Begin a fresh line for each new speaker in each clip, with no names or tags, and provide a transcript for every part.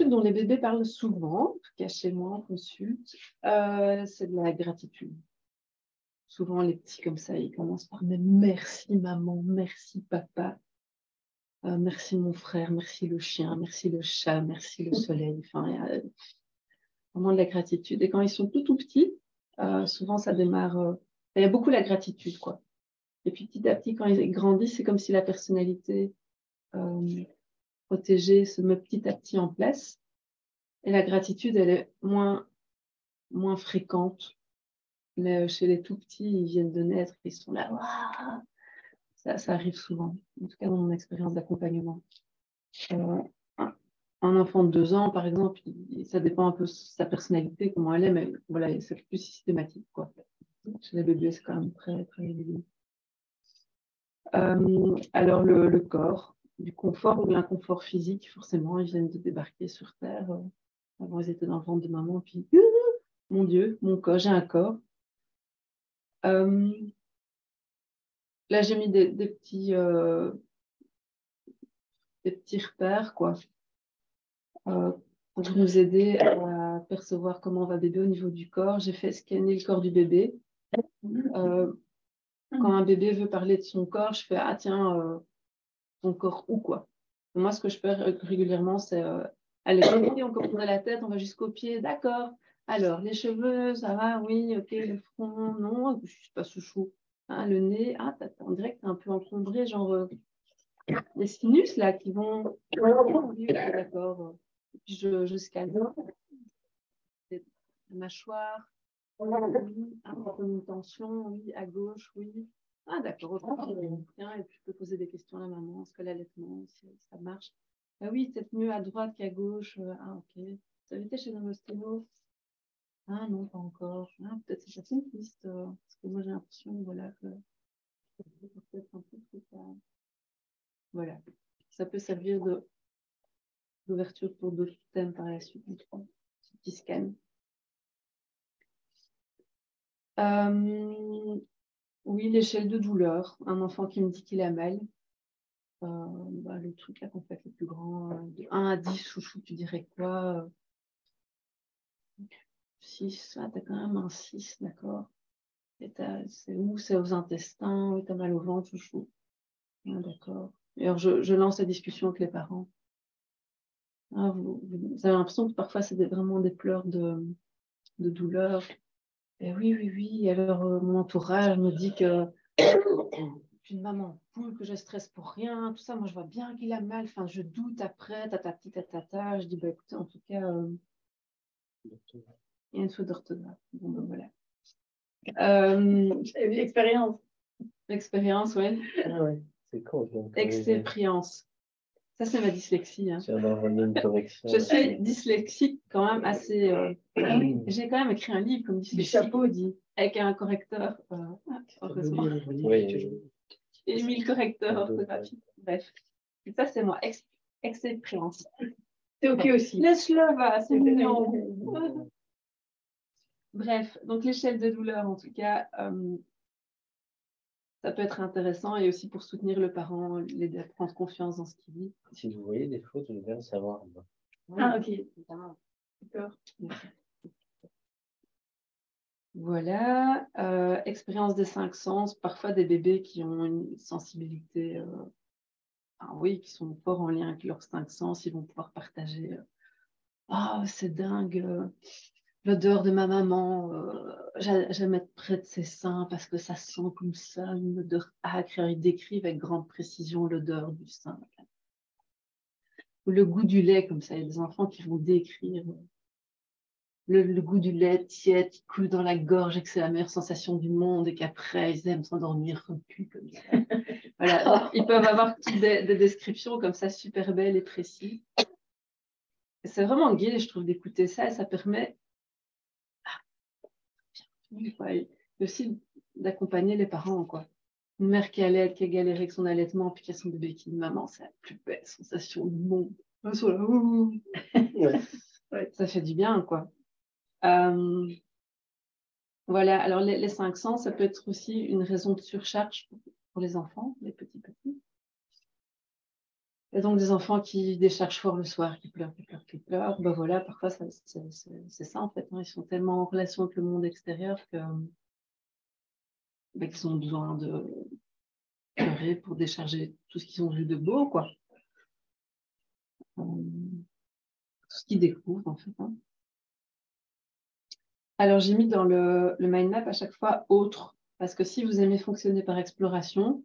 truc dont les bébés parlent souvent, en tout cas chez moi en consulte, c'est de la gratitude. Souvent, les petits comme ça, ils commencent par mais merci maman, merci papa, merci mon frère, merci le chien, merci le chat, merci le soleil. Enfin, il y a vraiment de la gratitude. Et quand ils sont tout petits, souvent ça démarre. Il y a beaucoup la gratitude, quoi. Et puis petit à petit, quand ils grandissent, c'est comme si la personnalité protégée se met petit à petit en place. Et la gratitude, elle est moins fréquente. Mais chez les tout petits, ils viennent de naître, ils sont là. Waouh, ça arrive souvent, en tout cas dans mon expérience d'accompagnement. Un enfant de 2 ans, par exemple, ça dépend un peu de sa personnalité, comment elle est, mais voilà, c'est plus systématique, quoi. Chez les bébés, c'est quand même très, très évident. Alors, le corps, du confort ou de l'inconfort physique, forcément, ils viennent de débarquer sur Terre. Avant, ils étaient dans le ventre de maman, puis, mon Dieu, mon corps, j'ai un corps. Là, j'ai mis des petits repères, quoi, pour nous aider à percevoir comment va bébé au niveau du corps. J'ai fait scanner le corps du bébé. Quand un bébé veut parler de son corps, je fais ah tiens, ton corps où, quoi. Et moi, ce que je fais régulièrement, c'est allez, on commence à la tête, on va jusqu'aux pieds, d'accord. Alors, les cheveux, ça va, oui, ok, le front, non, je suis pas chouchou. Hein, le nez, ah, on dirait que t'es un peu encombré, genre les sinus là qui vont. Oui, d'accord. Et puis je scanne. La mâchoire, oui, un peu une tension, oui, à gauche, oui. Ah, d'accord, ok, bien. Et puis je peux poser des questions à la maman, est-ce que l'allaitement, si ça marche? Ah oui, peut-être mieux à droite qu'à gauche. Ah, ok. Vous avez été chez un ostéo? Ah non, pas encore. Ah, peut-être c'est ça une piste. Parce que moi j'ai l'impression, voilà, que peut-être un peu trop tard. Voilà. Ça peut servir d'ouverture pour d'autres thèmes par la suite, ce petit scan. Oui, l'échelle de douleur. Un enfant qui me dit qu'il a mal. Le truc là qu'on fait le plus grand, de 1 à 10, chouchou, tu dirais quoi? 6, ah, t'as quand même un 6, d'accord. C'est où? C'est aux intestins, oui, t'as mal au ventre, chouchou. Ah, d'accord. Et alors, je lance la discussion avec les parents. Ah, vous avez l'impression que parfois c'est vraiment des pleurs de douleur. Et oui, oui, oui. Alors, mon entourage me dit que je suis une maman poule, que je stresse pour rien, tout ça. Moi, je vois bien qu'il a mal. Enfin, je doute après, tatati, tatata. Je dis, bah écoutez, en tout cas, il y a une faute d'orthographe. Bon, ben voilà.
Expérience.
Expérience, oui.
Ah ouais, c'est con.
Expérience. Ça, c'est ma dyslexie. Hein.
Une correction.
Je suis dyslexique quand même assez. J'ai quand même écrit un livre comme dyslexique.
Du chapeau, dit.
Avec un correcteur. Heureusement.
Oui.
Et 1000 correcteurs orthographiques. Bref. Et ça, c'est moi. Expérience.
C'est ok aussi.
Laisse-le, va, c'est mignon. Bref, donc l'échelle de douleur, en tout cas, ça peut être intéressant et aussi pour soutenir le parent, l'aider à prendre confiance dans ce qu'il vit.
Si vous voyez des fautes, je veux bien le savoir.
Ah, ok.
D'accord. Voilà. Expérience des 5 sens. Parfois, des bébés qui ont une sensibilité, oui, qui sont forts en lien avec leurs 5 sens, ils vont pouvoir partager. Ah, c'est dingue. L'odeur de ma maman, j'aime être près de ses seins parce que ça sent comme ça, une odeur âcre. Ils décrivent avec grande précision l'odeur du sein. Ou le goût du lait, comme ça. Il y a des enfants qui vont décrire le goût du lait tiède qui coule dans la gorge et que c'est la meilleure sensation du monde et qu'après, ils aiment s'endormir comme cul, comme ça. Voilà. Donc, ils peuvent avoir des descriptions comme ça super belles et précises. C'est vraiment gai, je trouve, d'écouter ça et ça permet aussi d'accompagner les parents, quoi. Une mère qui allait, qui a galéré avec son allaitement, puis qui a son bébé qui dit maman, c'est la plus belle sensation du monde. Ouais, ça fait du bien, quoi. Voilà, alors les 5 sens, ça peut être aussi une raison de surcharge pour les enfants, les petits. Et donc, des enfants qui déchargent fort le soir, qui pleurent, qui pleurent, qui pleurent, ben voilà, parfois, c'est ça, en fait. Hein. Ils sont tellement en relation avec le monde extérieur que, ben, qu'ils ont besoin de pleurer pour décharger tout ce qu'ils ont vu de beau, quoi. Tout ce qu'ils découvrent, en fait. Hein. Alors, j'ai mis dans le mind map à chaque fois autre, parce que si vous aimez fonctionner par exploration,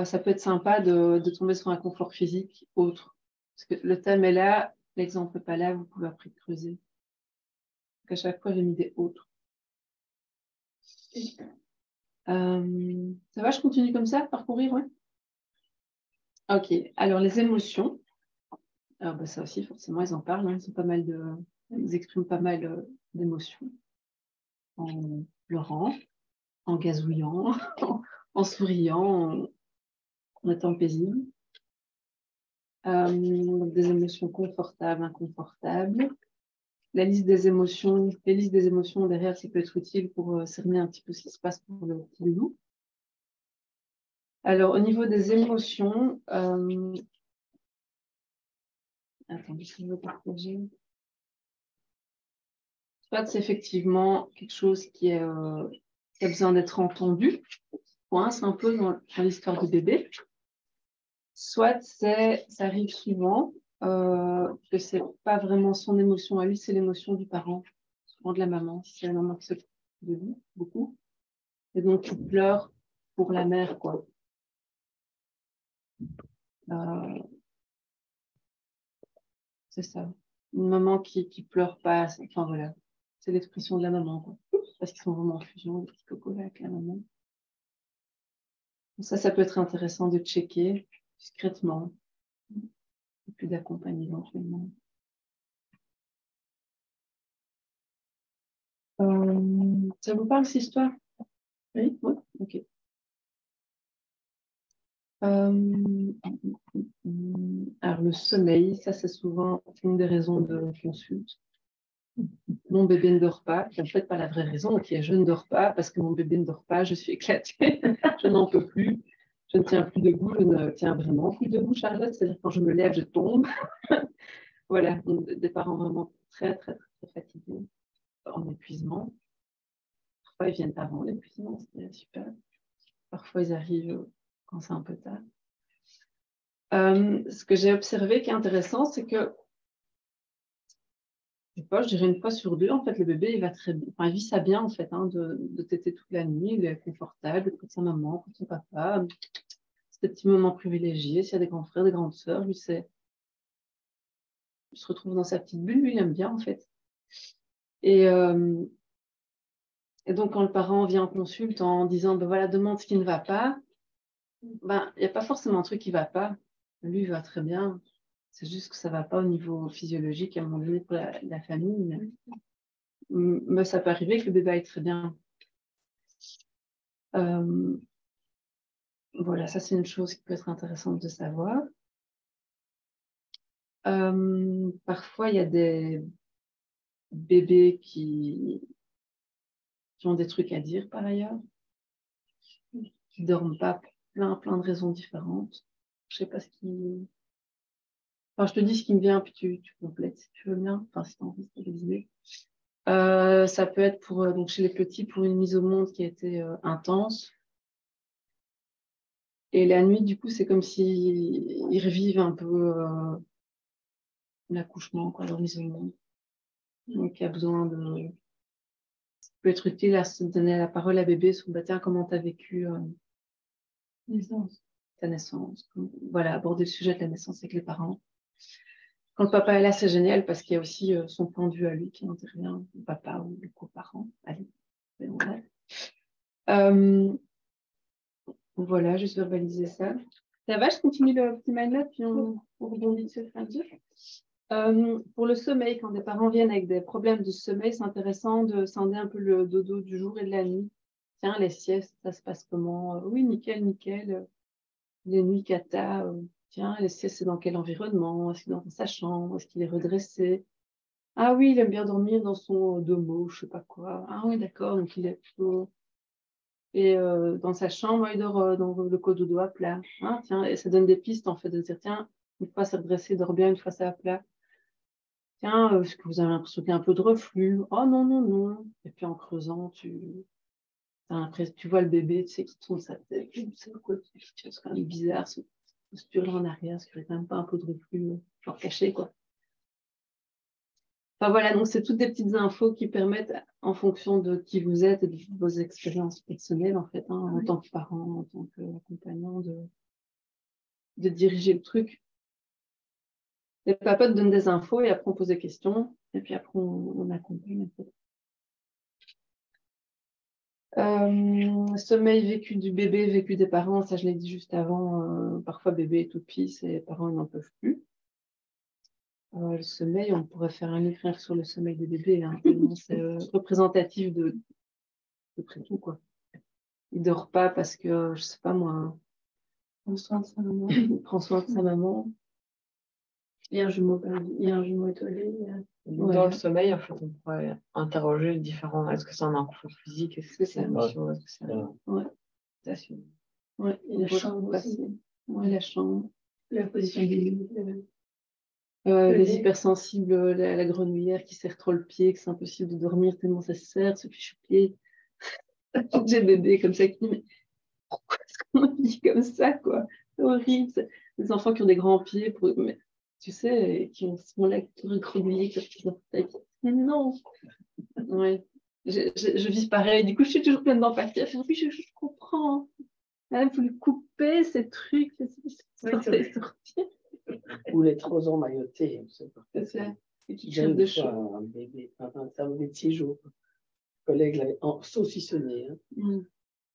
ça peut être sympa de tomber sur un confort physique autre. Parce que le thème est là, l'exemple n'est pas là, vous pouvez après creuser. Donc, à chaque fois, j'ai mis des autres. Ça va, je continue comme ça, parcourir, ouais. Ok, alors les émotions. Alors, bah, ça aussi, forcément, ils en parlent. Hein, ils expriment pas mal d'émotions. En pleurant, en gazouillant, en souriant, en étant paisible. Des émotions confortables, inconfortables. Les listes des émotions derrière, ça peut être utile pour cerner un petit peu ce qui se passe pour le petit loup. Alors, au niveau des émotions, attendez, je veux partager. Soit c'est effectivement quelque chose qui a besoin d'être entendu, coince un peu dans l'histoire du bébé. Soit ça arrive souvent que c'est pas vraiment son émotion à lui, c'est l'émotion du parent, souvent de la maman, si c'est la maman qui s'occupe de lui, beaucoup. Et donc, il pleure pour la mère, quoi. C'est ça. Une maman qui pleure pas, enfin voilà, c'est l'expression de la maman, quoi. Parce qu'ils sont vraiment en fusion, les petits cocos là, avec la maman. Ça peut être intéressant de checker discrètement, et puis d'accompagner éventuellement. Ça vous parle, cette histoire? Oui, oui, ok. Alors, le sommeil, ça, c'est souvent une des raisons de consulte. Mon bébé ne dort pas, qui en fait pas la vraie raison, qui est je ne dors pas parce que mon bébé ne dort pas, je suis éclatée, je n'en peux plus, je ne tiens plus debout, je ne tiens vraiment plus debout, Charlotte, c'est-à-dire quand je me lève, je tombe. Voilà, donc, des parents vraiment très, très, très, très fatigués, en épuisement. Parfois, ils viennent avant l'épuisement, c'est super. Parfois, ils arrivent quand c'est un peu tard. Ce que j'ai observé qui est intéressant, c'est que je dirais une fois sur deux, en fait, le bébé, il va très bien. Enfin, il vit ça bien, en fait, hein, de téter toute la nuit, il est confortable près de sa maman, près de son papa. C'est des petits moments privilégiés. S'il y a des grands frères, des grandes sœurs, lui, il se retrouve dans sa petite bulle, lui, il aime bien, en fait. Et donc, quand le parent vient en consulte en disant, ben voilà, demande ce qui ne va pas, ben, il n'y a pas forcément un truc qui ne va pas. Lui, il va très bien. C'est juste que ça ne va pas au niveau physiologique, à un moment donné, pour la famille. Mais ça peut arriver que le bébé aille très bien. Voilà, ça, c'est une chose qui peut être intéressante de savoir. Parfois, il y a des bébés qui ont des trucs à dire par ailleurs, qui ne dorment pas pour plein de raisons différentes. Je sais pas ce qui... Enfin, je te dis ce qui me vient, puis tu complètes si tu veux bien. Enfin, si tu as envie de réviser. Ça peut être donc chez les petits pour une mise au monde qui a été intense. Et la nuit, du coup, c'est comme s'ils revivent un peu l'accouchement, quoi, leur mise au monde. Donc, il y a besoin de... Ça peut être utile à se donner la parole à bébé sur, bah, tiens, comment tu as vécu ta naissance. Voilà, aborder le sujet de la naissance avec les parents. Quand le papa est là, c'est génial parce qu'il y a aussi son point de vue à lui qui intervient, le papa ou le coparent. Allez, voilà, juste verbaliser ça. Ça va, je continue le petit mind-up, puis on rebondit sur le pour le sommeil, quand des parents viennent avec des problèmes de sommeil, c'est intéressant de sonder un peu le dodo du jour et de la nuit. Tiens, les siestes, ça se passe comment? Oui, nickel, nickel. Les nuits cata, tiens, les siestes, c'est dans quel environnement? Est-ce qu'il est dans sa chambre? Est-ce qu'il est redressé? Ah oui, il aime bien dormir dans son domo, je sais pas quoi. Ah oui, d'accord, donc il est plutôt... Et dans sa chambre, il dort dans le cododo à plat. Hein, tiens, et ça donne des pistes, en fait, de dire, tiens, Une fois c'est redressé, dors bien, une fois c'est à plat. Tiens, est-ce que vous avez l'impression qu'il y a un peu de reflux? Oh non, non, non. Et puis en creusant, tu vois le bébé, tu sais, qui tourne sa tête. C'est quoi? C'est quand même bizarre, ce posture-là en arrière, parce qu'il n'y a quand même pas un peu de reflux, genre caché, quoi. Enfin voilà, donc c'est toutes des petites infos qui permettent, en fonction de qui vous êtes et de vos expériences personnelles, en fait, en tant que parent, en tant qu'accompagnant, de diriger le truc. Les papotes donnent des infos et après on pose des questions et puis après on accompagne. En fait. Sommeil vécu du bébé, vécu des parents, ça je l'ai dit juste avant, parfois bébé est tout pisse et les parents n'en peuvent plus. Le sommeil, on pourrait faire un livre sur le sommeil des bébés, hein, c'est représentatif de près tout, quoi. Il dort pas parce que, je sais pas moi,
Prendre soin de sa maman.
il prend soin de sa maman.
Il y a un jumeau étoilé.
Ouais.
Dans le sommeil, en fait, on pourrait interroger différents. Est-ce que c'est un inconfort physique? Est-ce que c'est émotion? Est-ce que c'est
Ouais. Ouais.
Et la chambre aussi.
Ouais, la chambre.
La position des lits.
Les hypersensibles, la grenouillère qui serre trop le pied, que c'est impossible de dormir tellement ça se serre, ce fichu pied. J'ai bébé comme ça qui dit, mais pourquoi est-ce qu'on vit comme ça, quoi? C'est horrible. Des enfants qui ont des grands pieds, mais, tu sais, et qui sont là, qui ont grenouiller, mais non. Ouais. Je vis pareil. Du coup, je suis toujours pleine d'empathie. Oui, je comprends. Il faut lui couper ces trucs, sortir.
Ou les trop emmaillotés.
C'est ça. Et qui
J'ai
crèvent de
une fois
chaud.
un bébé, un bébé de 6 jours. Un collègue l'avait saucissonné. Hein.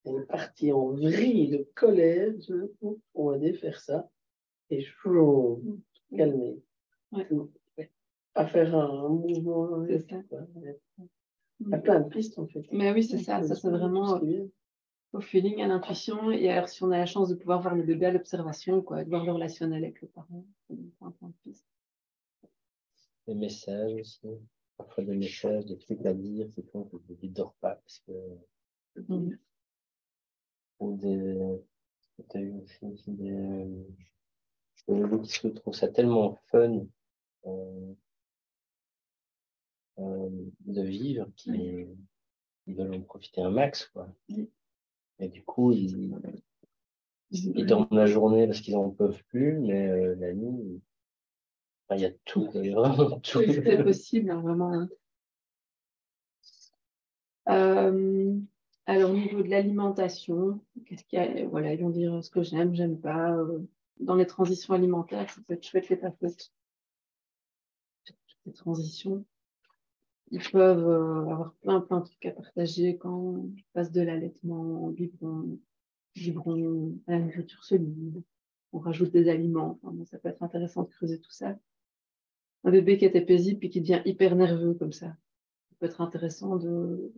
Elle est partie en vrille de colère. On va défaire ça. Et je calmer.
Ouais.
Pas faire un mouvement.
C'est ça.
Il y a plein de pistes en fait.
Mais oui, c'est ça. Ça, c'est vraiment au feeling, à l'intuition. Et alors, si on a la chance de pouvoir voir le bébé à l'observation, quoi, de voir le relationnel avec le parent, c'est un point de piste.
Des messages aussi. Parfois des messages, des trucs à dire qui font que le bébé ne dort pas. Parce que... Ou des. Tu as eu aussi des. Je trouve ça tellement fun de vivre qu'ils veulent en profiter un max, quoi. Et du coup, ils dorment la journée parce qu'ils n'en peuvent plus, mais la nuit, il y a tout, il y a vraiment tout.
C'est possible, hein, vraiment. Alors, au niveau de l'alimentation, qu'est-ce qu'il y a? Voilà, ils vont dire ce que j'aime pas. Dans les transitions alimentaires, ça peut être chouette les papotes. Les transitions. Ils peuvent avoir plein de trucs à partager quand on passe de l'allaitement au biberon à la nourriture solide. On rajoute des aliments. Enfin, bon, ça peut être intéressant de creuser tout ça. Un bébé qui était paisible et qui devient hyper nerveux comme ça. Ça peut être intéressant de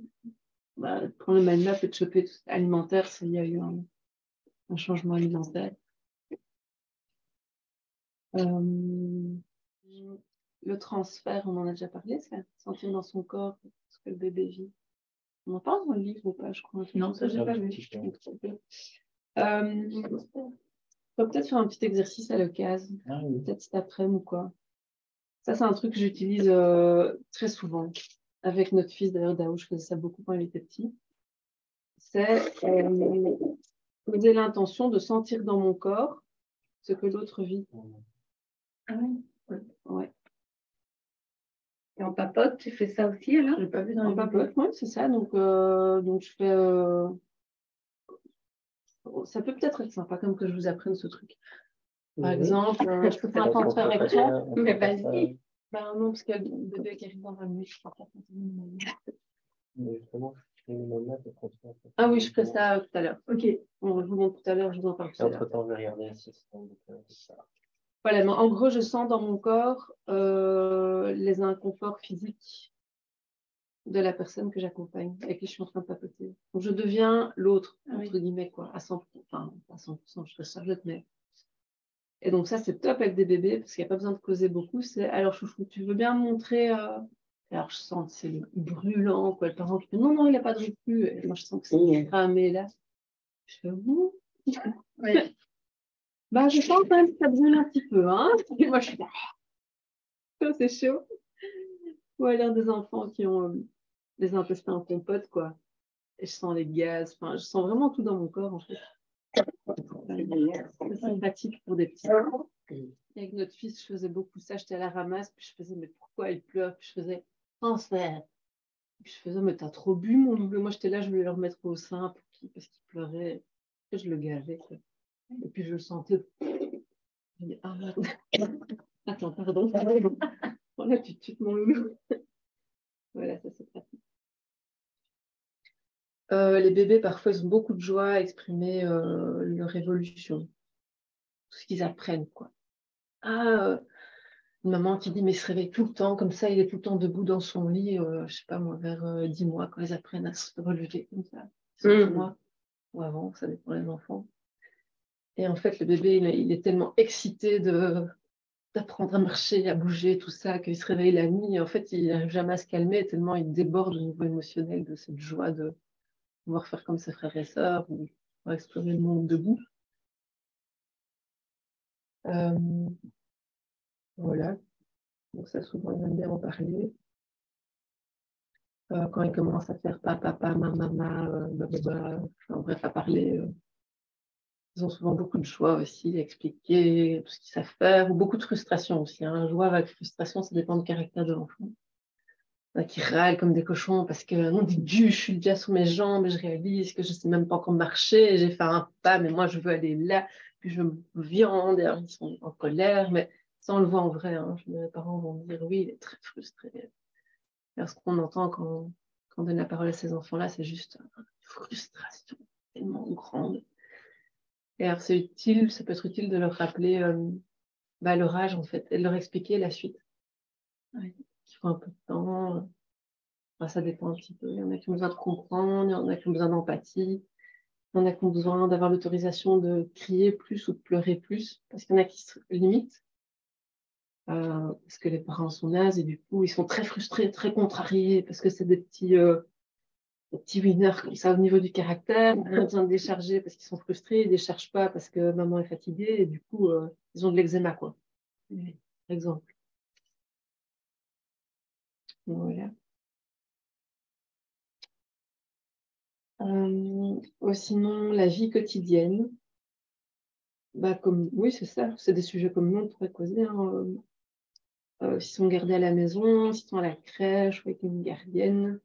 prendre le mind map et de choper tout alimentaire s'il y a eu un changement alimentaire. Le transfert, on en a déjà parlé, ça, sentir dans son corps ce que le bébé vit. On en parle dans le livre ou pas, je crois.
Non, ça, j'ai pas vu.
On peut peut-être faire un petit exercice à l'occasion, peut-être cet après-midi ou quoi. Ça, c'est un truc que j'utilise très souvent. Avec notre fils, d'ailleurs, Dao, je faisais ça beaucoup quand il était petit. C'est poser l'intention de sentir dans mon corps ce que l'autre vit.
Ah oui.
Ouais.
Et en papote, tu fais ça aussi alors? Je l'ai pas vu dans
En
les
papote, oui, c'est ça. Donc je fais. Ça peut peut-être être sympa comme que je vous apprenne ce truc. Par exemple, je peux faire un transfert avec toi.
Mais vas-y.
Ben non, parce qu'il y a le bébé qui arrive dans 20 minutes. Je crois pas.
Justement,
Ah oui, je ferai ça tout à l'heure.
Ok.
On vous montre tout à l'heure, je vous en parle tout à l'heure.
Entre-temps, je vais regarder l'assistant.
Voilà, mais en gros, je sens dans mon corps les inconforts physiques de la personne que j'accompagne, avec qui je suis en train de papoter. Donc, je deviens l'autre, entre guillemets, quoi, à 100%. Enfin, à 100%, je serais chargée, mais... Et donc, ça, c'est top avec des bébés, parce qu'il n'y a pas besoin de causer beaucoup. C'est, alors, chouchou, tu veux bien me montrer... Alors, je sens que c'est brûlant, quoi. Le parent qui dit, non, non, il n'a pas de reflux. Et moi, je sens que c'est cramé, là. Je fais, ouh.
Oui.
Bah, je sens quand même que ça brûle un petit peu, hein. Et moi, je suis là, c'est chaud. Ou alors des enfants qui ont des intestins en compote, quoi. Et je sens les gaz, enfin, je sens vraiment tout dans mon corps, en fait. C'est sympathique pour des petits. Et avec notre fils, je faisais beaucoup ça, j'étais à la ramasse, puis je faisais, mais pourquoi il pleure? Puis je faisais, transfert. Puis je faisais, mais t'as trop bu, mon double. Moi, j'étais là, je voulais le remettre au sein parce qu'il pleurait. Et je le gavais, quoi. Et puis je le sentais. Je dis, ah merde. Attends, pardon. Voilà, tu te mon loulou. Voilà, ça c'est pratique. Les bébés, parfois, ils ont beaucoup de joie à exprimer leur évolution. Tout ce qu'ils apprennent, quoi. Ah, une maman qui dit, mais il se réveille tout le temps, comme ça, il est tout le temps debout dans son lit, je sais pas moi, vers 10 mois, quand ils apprennent à se relever comme ça. 5 mois ou avant, ça dépend des enfants. Et en fait, le bébé, il est tellement excité d'apprendre à marcher, à bouger, tout ça, qu'il se réveille la nuit. Et en fait, il n'arrive jamais à se calmer, tellement il déborde au niveau émotionnel de cette joie de pouvoir faire comme ses frères et sœurs ou pouvoir explorer le monde debout. Voilà. Donc ça, souvent, ils aiment bien en parler. Quand ils commencent à faire papa, maman, blablabla, enfin, bref, à parler, ils ont souvent beaucoup de joie aussi, à expliquer tout ce qu'ils savent faire, ou beaucoup de frustration aussi. Hein. Joie avec frustration, ça dépend du caractère de l'enfant. Qui râlent comme des cochons parce que non, je suis déjà sous mes jambes et je réalise que je ne sais même pas encore marcher, j'ai fait un pas, mais moi je veux aller là, puis je me viande, et alors ils sont en colère, mais ça on le voit en vrai. Hein. Les parents vont me dire oui, il est très frustré. Alors, ce qu'on entend quand on donne la parole à ces enfants-là, c'est juste une frustration tellement grande. Et alors c'est utile, ça peut être utile de leur rappeler leur âge en fait, et de leur expliquer la suite. Ouais. Il faut un peu de temps. Enfin, ça dépend un petit peu. Il y en a qui ont besoin de comprendre, il y en a qui ont besoin d'empathie, il y en a qui ont besoin d'avoir l'autorisation de crier plus ou de pleurer plus, parce qu'il y en a qui se limitent, parce que les parents sont nazes et du coup, ils sont très frustrés, très contrariés, parce que c'est des petits winners comme ça au niveau du caractère. Ils ont besoin de décharger parce qu'ils sont frustrés, ils ne déchargent pas parce que maman est fatiguée, et du coup, ils ont de l'eczéma, quoi. Par exemple. Voilà. Sinon, la vie quotidienne. Bah, oui, c'est ça. C'est des sujets comme nous, on pourrait causer. Hein. S'ils sont gardés à la maison, s'ils sont à la crèche, ou avec une gardienne,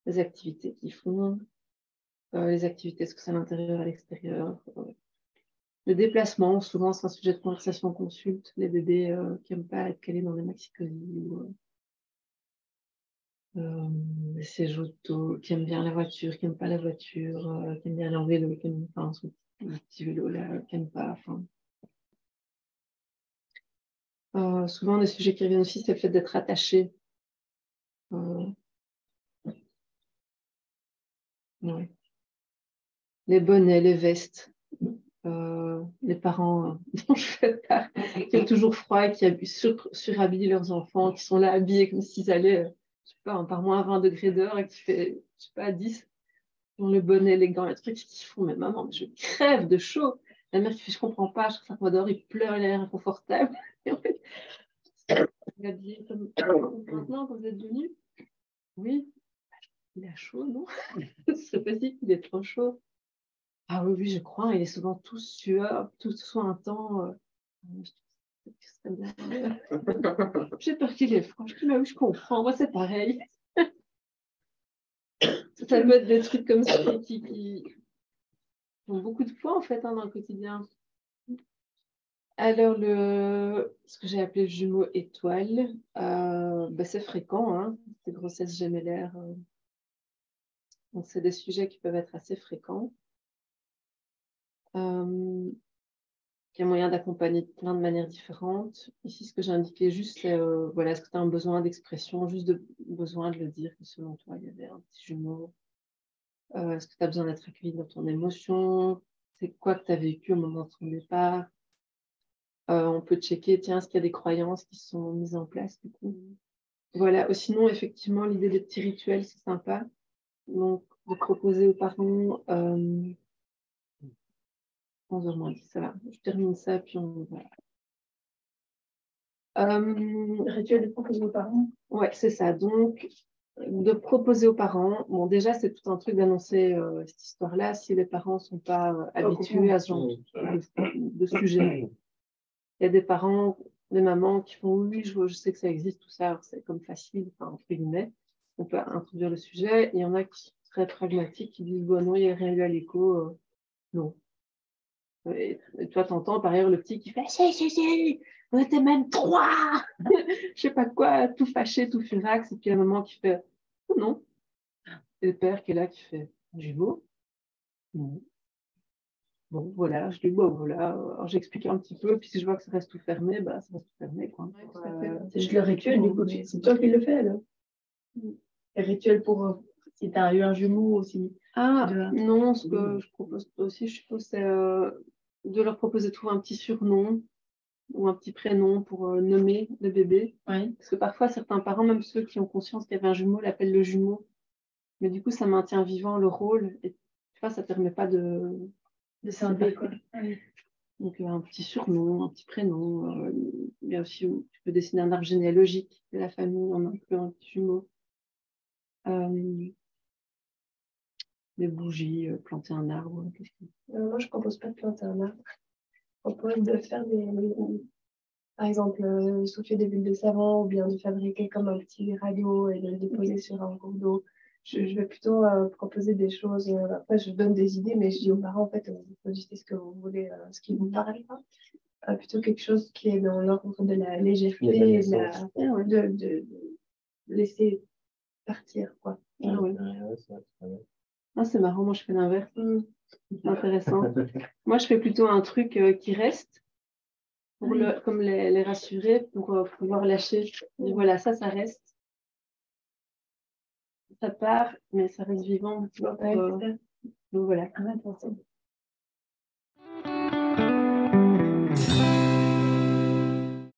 les activités qu'ils font, les activités, est-ce que c'est à l'intérieur, à l'extérieur. Le déplacement, souvent, c'est un sujet de conversation consulte. Les bébés qui n'aiment pas être calés dans les maxi-cosy, les sièges auto, qui aiment bien la voiture, qui n'aiment pas la voiture, qui aiment bien aller en vélo, qui aiment pas son petit vélo là, qui n'aiment pas. Enfin. Souvent, des sujets qui reviennent aussi, c'est le fait d'être attaché. Ouais. Les bonnets, les vestes, les parents dont je fais part, qui ont toujours froid et qui surhabillent leurs enfants, qui sont là habillés comme s'ils allaient, je sais pas, par moins 20 degrés d'heure et qui fait, je sais pas, 10. Ils ont le bonnet, les gants, les trucs qu'ils font, mais maman, mais je crève de chaud. La mère qui fait, je comprends pas, je trouve ça moi dehors, il pleure, il a l'air inconfortable. Et en fait, habillé comme maintenant, quand vous êtes venus, oui, il a chaud, non? C'est possible qu'il est trop chaud. Ah oui, oui, je crois. Il est souvent tout sueur, tout soit un temps. J'ai peur qu'il est froid. Je dis, mais oui, je comprends. Moi, c'est pareil. Ça peut être des trucs comme ça qui ont beaucoup de poids, en fait, hein, dans le quotidien. Alors, ce que j'ai appelé le jumeau étoile, c'est fréquent, hein, ces grossesses gémellaires. Donc, c'est des sujets qui peuvent être assez fréquents. Il y a moyen d'accompagner de plein de manières différentes. Ici, ce que j'ai indiqué juste, c'est voilà, est-ce que tu as un besoin d'expression, juste besoin de le dire, que selon toi, il y avait un petit jumeau. Est-ce que tu as besoin d'être accueilli dans ton émotion? C'est quoi que tu as vécu au moment de ton départ? On peut checker, tiens, est-ce qu'il y a des croyances qui sont mises en place, du coup? Voilà. Sinon, effectivement, l'idée des petits rituels, c'est sympa. Donc, de proposer aux parents 11h moins 10, ça va. Je termine ça, puis on... Voilà.
Rituel de proposer aux parents.
Ouais, c'est ça. Donc, de proposer aux parents, bon, déjà, c'est tout un truc d'annoncer cette histoire-là si les parents ne sont pas habitués à ce genre de sujet. Il y a des parents, des mamans qui font oui, je sais que ça existe, tout ça, c'est comme facile, enfin, entre guillemets, on peut introduire le sujet. Et il y en a qui sont très pragmatiques, qui disent bon, non, il n'y a rien eu à l'écho, non. Et toi, t'entends par ailleurs le petit qui fait si, on était même 3, je sais pas quoi, tout fâché, tout furax, et puis la maman qui fait oh, non. Et le père qui est là qui fait jumeaux. Non. Bon, voilà, je dis bon, voilà, alors j'explique un petit peu, puis si je vois que ça reste tout fermé, bah ça reste tout fermé, quoi.
C'est juste le rituel, du coup, c'est toi qui le fais, alors. Le rituel pour si tu as eu un jumeau aussi.
Ah, non, ce que je propose aussi, je suppose, c'est de leur proposer de trouver un petit surnom ou un petit prénom pour nommer le bébé.
Oui.
Parce que parfois, certains parents, même ceux qui ont conscience qu'il y avait un jumeau, l'appellent le jumeau. Mais du coup, ça maintient vivant le rôle et tu vois, ça ne permet pas de
scinder, quoi. Oui.
Donc, un petit surnom, un petit prénom. Il y a aussi, tu peux dessiner un arbre généalogique de la famille en incluant un petit jumeau. Des bougies, planter un arbre.
Moi, je ne propose pas de planter un arbre. Je propose de faire par exemple, souffler des bulles de savon ou bien de fabriquer comme un petit radeau et de le déposer sur un cours d'eau. Je vais plutôt proposer des choses. Après, je donne des idées, mais je dis aux parents, en fait, vous choisissez ce que vous voulez, ce qui vous parle. Plutôt quelque chose qui est dans l'ordre de la légèreté et de laisser partir, quoi.
C'est marrant, moi je fais l'inverse. C'est intéressant. Moi je fais plutôt un truc qui reste, pour comme les rassurer, pour pouvoir lâcher. Et voilà, ça reste. Ça part, mais ça reste vivant. Donc voilà.